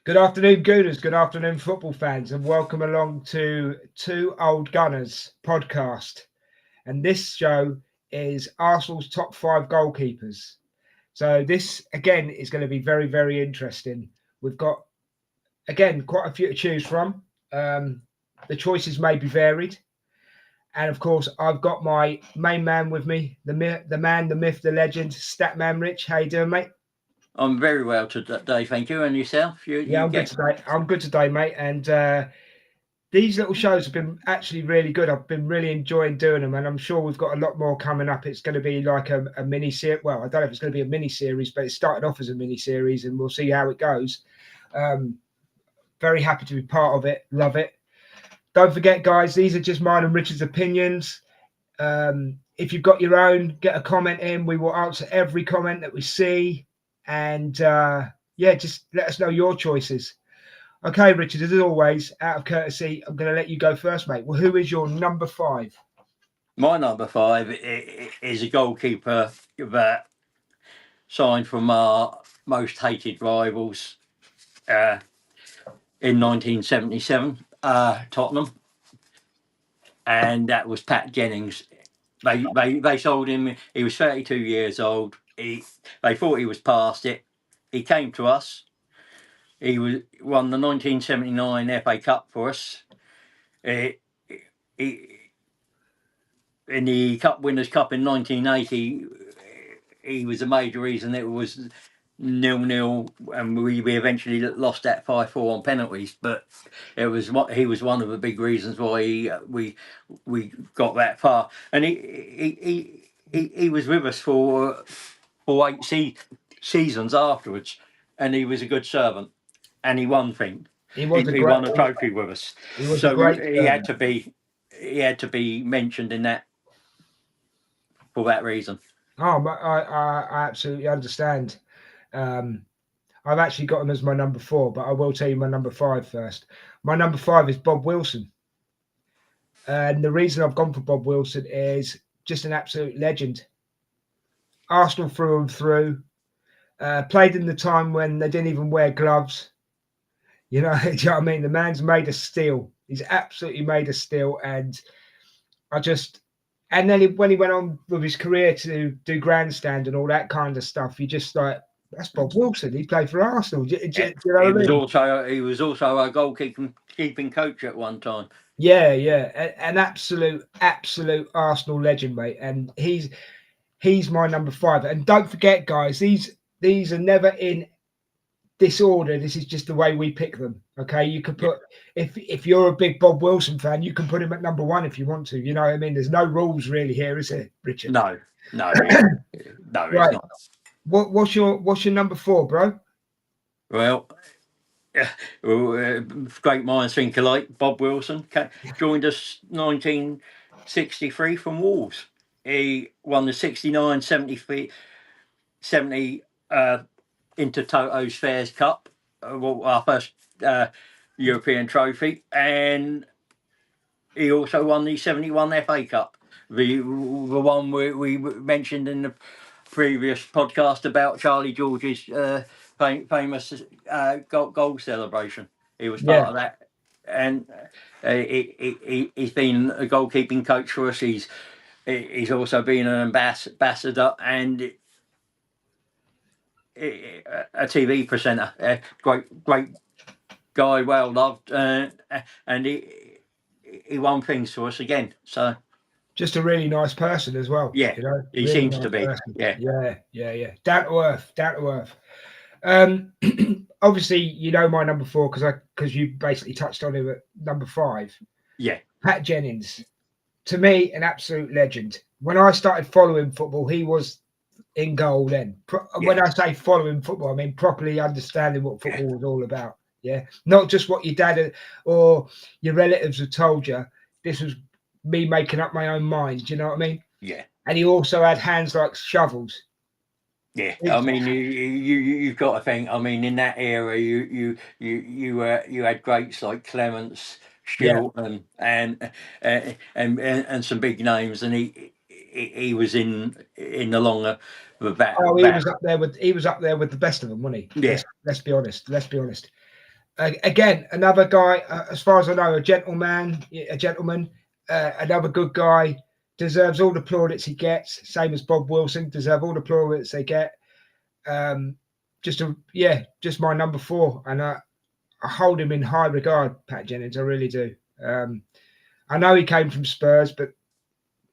Good afternoon, Gooners. Good afternoon, football fans, and welcome along to Two Old Gunners podcast. And this show is Arsenal's top 5 goalkeepers. So this again is going to be very, very interesting. We've got again quite a few to choose from. The choices may be varied, and of course, I've got my main man with me, the man, the myth, the legend, Statman Rich. How you doing, mate? I'm very well today, thank you. And yourself? I'm good today. I'm good today, mate. And these little shows have been actually really good. I've been really enjoying doing them, and I'm sure we've got a lot more coming up. It's going to be like a mini series. Well, I don't know if it's going to be a mini series, but it started off as a mini series, and we'll see how it goes. Very happy to be part of it. Love it. Don't forget, guys, these are just mine and Richard's opinions. If you've got your own, get a comment in. We will answer every comment that we see. And just let us know your choices. Okay, Richard, as always, out of courtesy, I'm going to let you go first, mate. Well, who is your number 5? My number 5 is a goalkeeper that signed from our most hated rivals in 1977, Tottenham, and that was Pat Jennings. They sold him. He was 32 years old. They thought he was past it. He came to us. He won the 1979 FA Cup for us. In the Cup Winners' Cup in 1980, he was a major reason it was 0-0, and we eventually lost that 5-4 on penalties. But he was one of the big reasons why we got that far. And he was with us for 8 seasons afterwards, and he was a good servant. And he won things. He won a trophy with us. So he had to be mentioned in that for that reason. Oh, I absolutely understand. I've actually got him as my number 4, but I will tell you my number 5 first. My number 5 is Bob Wilson. And the reason I've gone for Bob Wilson is just an absolute legend. Arsenal through and through. Played in the time when they didn't even wear gloves. You know, do you know what I mean? The man's made of steel. He's absolutely made of steel. And then when he went on with his career to do grandstand and all that kind of stuff, you just like, that's Bob Wilson. He played for Arsenal. Do you know what I mean? He was also a goalkeeping coach at one time. Yeah. An absolute Arsenal legend, mate. And he's my number 5. And don't forget, guys, these are never in disorder. This is just the way we pick them. Okay, you could put if you're a big Bob Wilson fan, you can put him at number 1 if you want to. You know what I mean? There's no rules really here, is there, Richard? No. Right. It's not. What's your number 4, bro? Well, great minds think alike. Bob Wilson joined us 1963 from Wolves. He won the 69, 70 Intertoto's Fairs Cup, our first European trophy, and he also won the 71 FA Cup, the one we mentioned in the previous podcast about Charlie George's famous goal celebration. He was part of that, and he's been a goalkeeping coach for us. He's also been an ambassador and a TV presenter. Great guy, well loved, and he won things for us again. So just a really nice person as well. Yeah, you know, he really seems nice to be. Person. Yeah. Down to earth. Obviously, you know my number 4 because you basically touched on him at number 5. Yeah, Pat Jennings. To me, an absolute legend. When I started following football, he was in goal then. When I say following football, I mean properly understanding what football was all about. Yeah, not just what your dad or your relatives have told you. This was me making up my own mind. Do you know what I mean? Yeah. And he also had hands like shovels. Yeah, I mean, you've got to think. I mean, in that era, you had greats like Clements, Shilton, and some big names, and he was in the longer the back. Oh, he was up there with the best of them, wasn't he? Yeah. Let's be honest. Again, another guy, as far as I know, a gentleman, another good guy, deserves all the plaudits he gets. Same as Bob Wilson, deserve all the plaudits they get. Just my number 4, and I hold him in high regard, Pat Jennings. I really do. I know he came from Spurs, but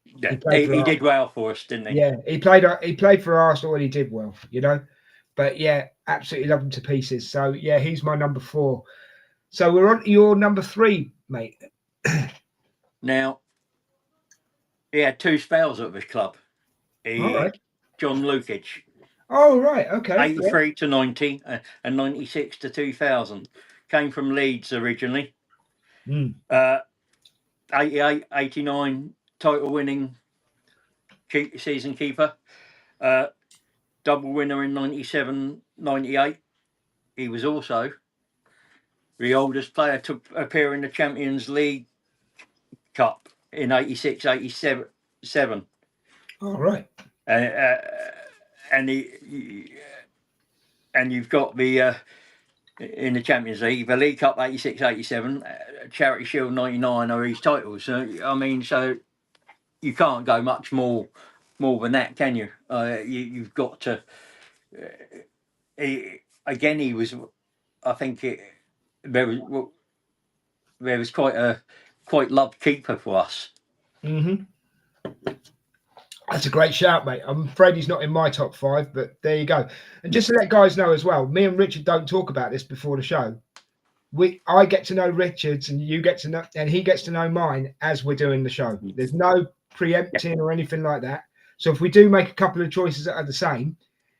he did well for us, didn't he? Yeah, he played for Arsenal and he did well, But yeah, absolutely love him to pieces. So yeah, he's my number 4. So we're on to your number 3, mate. Now, he had 2 spells at this club. All right. John Lukic. Oh right, okay. 83 to 90 and 96 to 2000. Came from Leeds originally. 88, 89 title winning season keeper. Double winner in 97, 98. He was also the oldest player to appear in the Champions League Cup in 86, 87. All right. And you've got the in the Champions League, the League Cup 86, 87, Charity Shield 99 are his titles. So I mean, so you can't go much more than that, can you? You've got to. He was. I think there was quite loved keeper for us. Mm-hmm. That's a great shout, mate. I'm afraid he's not in my top 5, but there you go. And just to let guys know as well, me and Richard don't talk about this before the show. I get to know Richard's, and you get to know, and he gets to know mine as we're doing the show. There's no preempting or anything like that. So if we do make a couple of choices that are the same,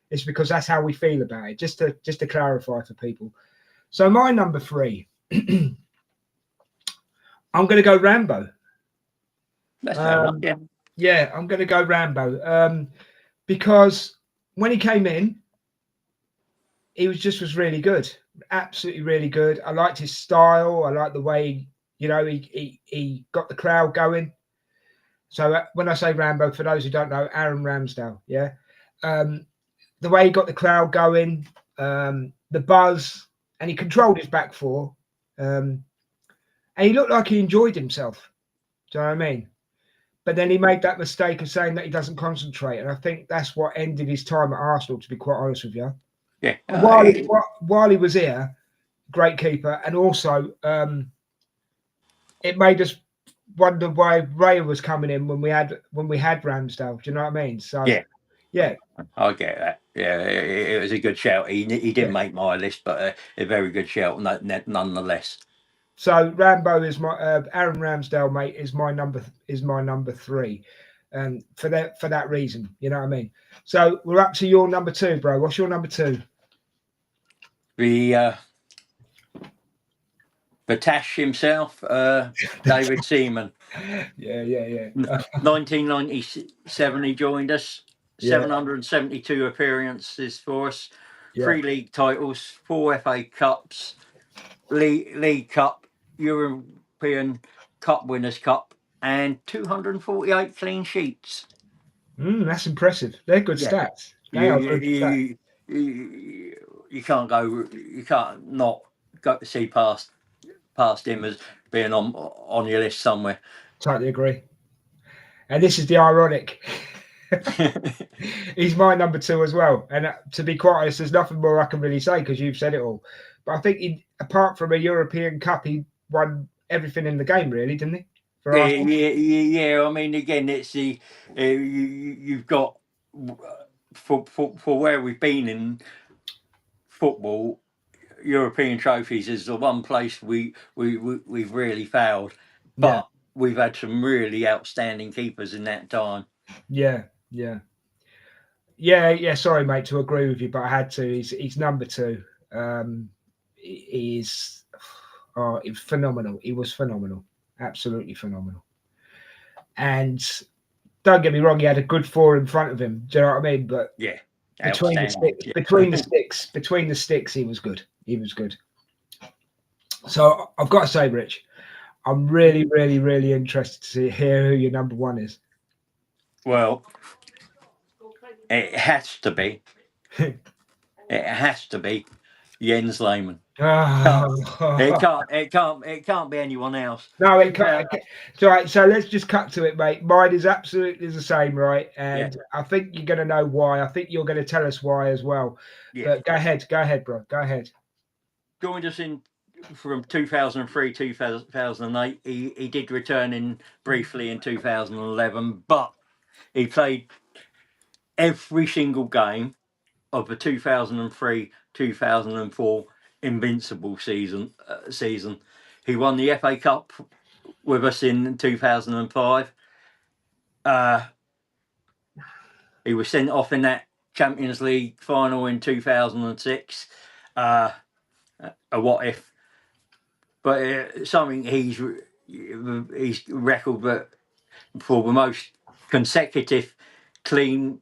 it's because that's how we feel about it. Just to clarify for people. So my number 3, I'm going to go Rambo. That's fair enough, yeah. Yeah, I'm going to go Rambo because when he came in, he was really good, absolutely really good. I liked his style. I liked the way he got the crowd going. So when I say Rambo, for those who don't know, Aaron Ramsdale, yeah, the way he got the crowd going, the buzz, and he controlled his back 4, and he looked like he enjoyed himself. Do you know what I mean? But then he made that mistake of saying that he doesn't concentrate. And I think that's what ended his time at Arsenal, to be quite honest with you. Yeah. While he was here, great keeper. And also, it made us wonder why Ray was coming in when we had Ramsdale. Do you know what I mean? So, yeah. I get that. Yeah, it was a good shout. He didn't make my list, but a very good shout nonetheless. So Rambo is my Aaron Ramsdale, mate, is my number 3, for that reason. You know what I mean? So we're up to your number 2, bro. What's your number 2? The Tash himself, David Seaman. Yeah. 1997, he joined us. 772 appearances for us. 3 league titles, 4 FA Cups, League Cup, European Cup Winners' Cup, and 248 clean sheets. That's impressive. They're good stats. You can't not go to see past him as being on your list somewhere. Totally agree. And this is the ironic. He's my number 2 as well. And to be quite honest, there's nothing more I can really say because you've said it all. But I think apart from a European Cup, he won everything in the game, really, didn't he? Yeah. I mean, again, it's the you've got for where we've been in football. European trophies is the one place we've really failed, but we've had some really outstanding keepers in that time. Yeah. Sorry, mate, to agree with you, but I had to. He's number 2. He's phenomenal. He was phenomenal, absolutely phenomenal. And don't get me wrong, he had a good 4 in front of him. Do you know what I mean? But yeah, between the sticks, he was good. So I've got to say, Rich, I'm really, really, really interested to hear who your number 1 is. Well, it has to be. It has to be Jens Lehmann. It can't be anyone else. No, it can't. So, right, so let's just cut to it, mate. Mine is absolutely the same, right? And I think you're going to know why. I think you're going to tell us why as well. Yeah. But go ahead, bro. Go ahead. Joined us in from 2003, 2008. He did return in briefly in 2011, but he played every single game of the 2003-2004 Invincible season. He won the FA Cup with us in 2005. He was sent off in that Champions League final in 2006. A what if? But something he's record for the most consecutive clean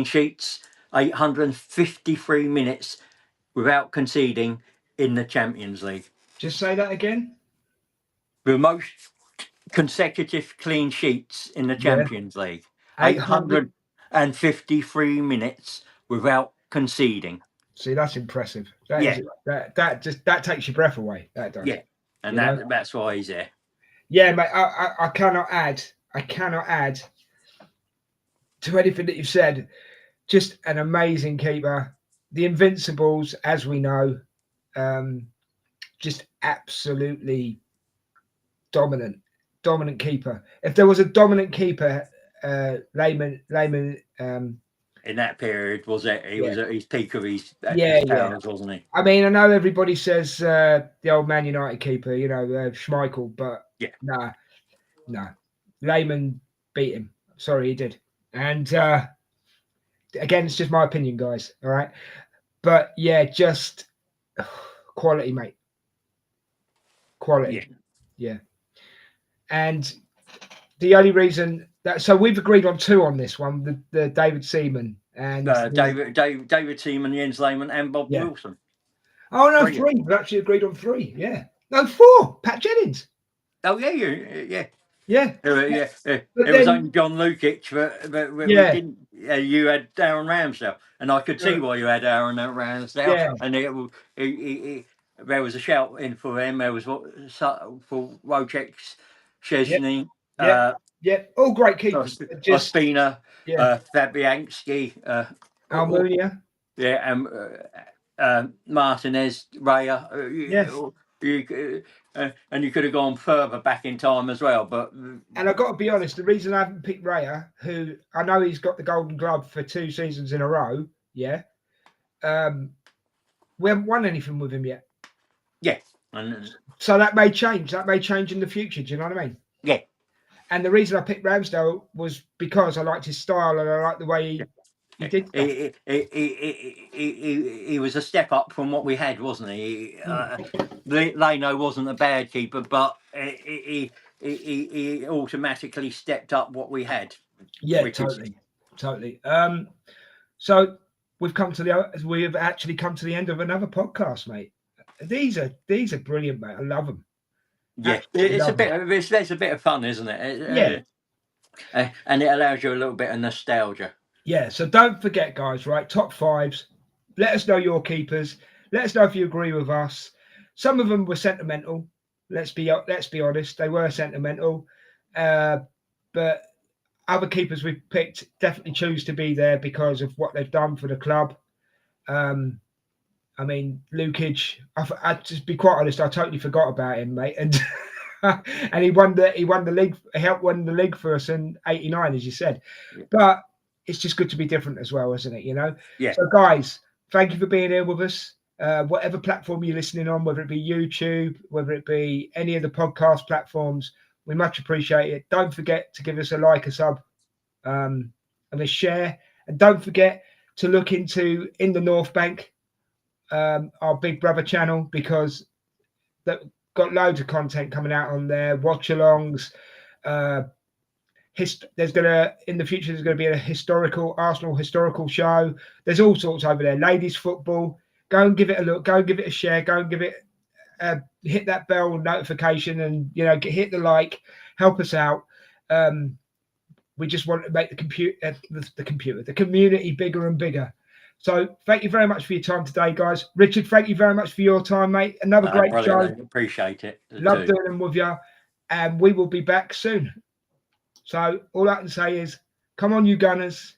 sheets, 853 minutes without conceding in the Champions League. Just say that again. The most consecutive clean sheets in the Champions League. 853 minutes without conceding. See, that's impressive. That takes your breath away. That does. Yeah, and that's why he's there. Yeah, mate. I cannot add to anything that you've said. Just an amazing keeper. The Invincibles, as we know, just absolutely dominant keeper. If there was a dominant keeper, Lehmann in that period was at his peak of his powers, wasn't he? I mean, I know everybody says the old Man United keeper, Schmeichel, but no, Lehmann beat him. Sorry, he did. And again, it's just my opinion, guys. All right, but just quality, mate. Quality, yeah. And the only reason so we've agreed on 2 on this one, the David Seaman and David Seaman, Jens Lehmann, and Bob Wilson. Oh no, 3. We've actually agreed on 3. Yeah, no, 4. Pat Jennings. Oh yeah. It was only John Lukic, but we didn't. You had Aaron Ramsdale, and I could see why you had Aaron Ramsdale. Yeah. And there was a shout in for him. There was for Wojciech Szczesny. All great keepers. Ospina, Fabianski, Almunia. And Martinez, Raya. And you could have gone further back in time as well, but I've got to be honest, the reason I haven't picked Raya, who I know he's got the Golden Glove for 2 seasons in a row, we haven't won anything with him yet. So that may change. That may change in the future. Do you know what I mean? Yeah. And the reason I picked Ramsdale was because I liked his style and I liked the way he did stuff. He was a step up from what we had, wasn't he? Leno wasn't a bad keeper, but he automatically stepped up what we had. Yeah, totally. So we've actually come to the end of another podcast, mate. These are brilliant, mate. I love them. Yeah, there's a bit of fun, isn't it? And it allows you a little bit of nostalgia. Yeah, so don't forget, guys, right? Top 5s. Let us know your keepers. Let us know if you agree with us. Some of them were sentimental. Let's be honest, they were sentimental. But other keepers we've picked definitely choose to be there because of what they've done for the club. I mean, Lukic, I just be quite honest, I totally forgot about him, mate. And and he won the league, helped win the league for us in '89, as you said. But it's just good to be different as well, isn't it? Yeah. So, guys, thank you for being here with us. Whatever platform you're listening on, whether it be YouTube, whether it be any of the podcast platforms, we much appreciate it. Don't forget to give us a like, a sub, and a share. And don't forget to look into In the North Bank, our Big Brother channel, because that got loads of content coming out on there, watch-alongs. In the future there's going to be a Arsenal historical show. There's all sorts over there. Ladies football. Go and give it a look. Go and give it a share. Go and give it hit that bell notification and hit the like. Help us out. We just want to make the community bigger and bigger. So thank you very much for your time today, guys. Richard, thank you very much for your time, mate. Another great show. Appreciate it. Love doing them with you. And we will be back soon. So all I can say is, come on, you Gunners.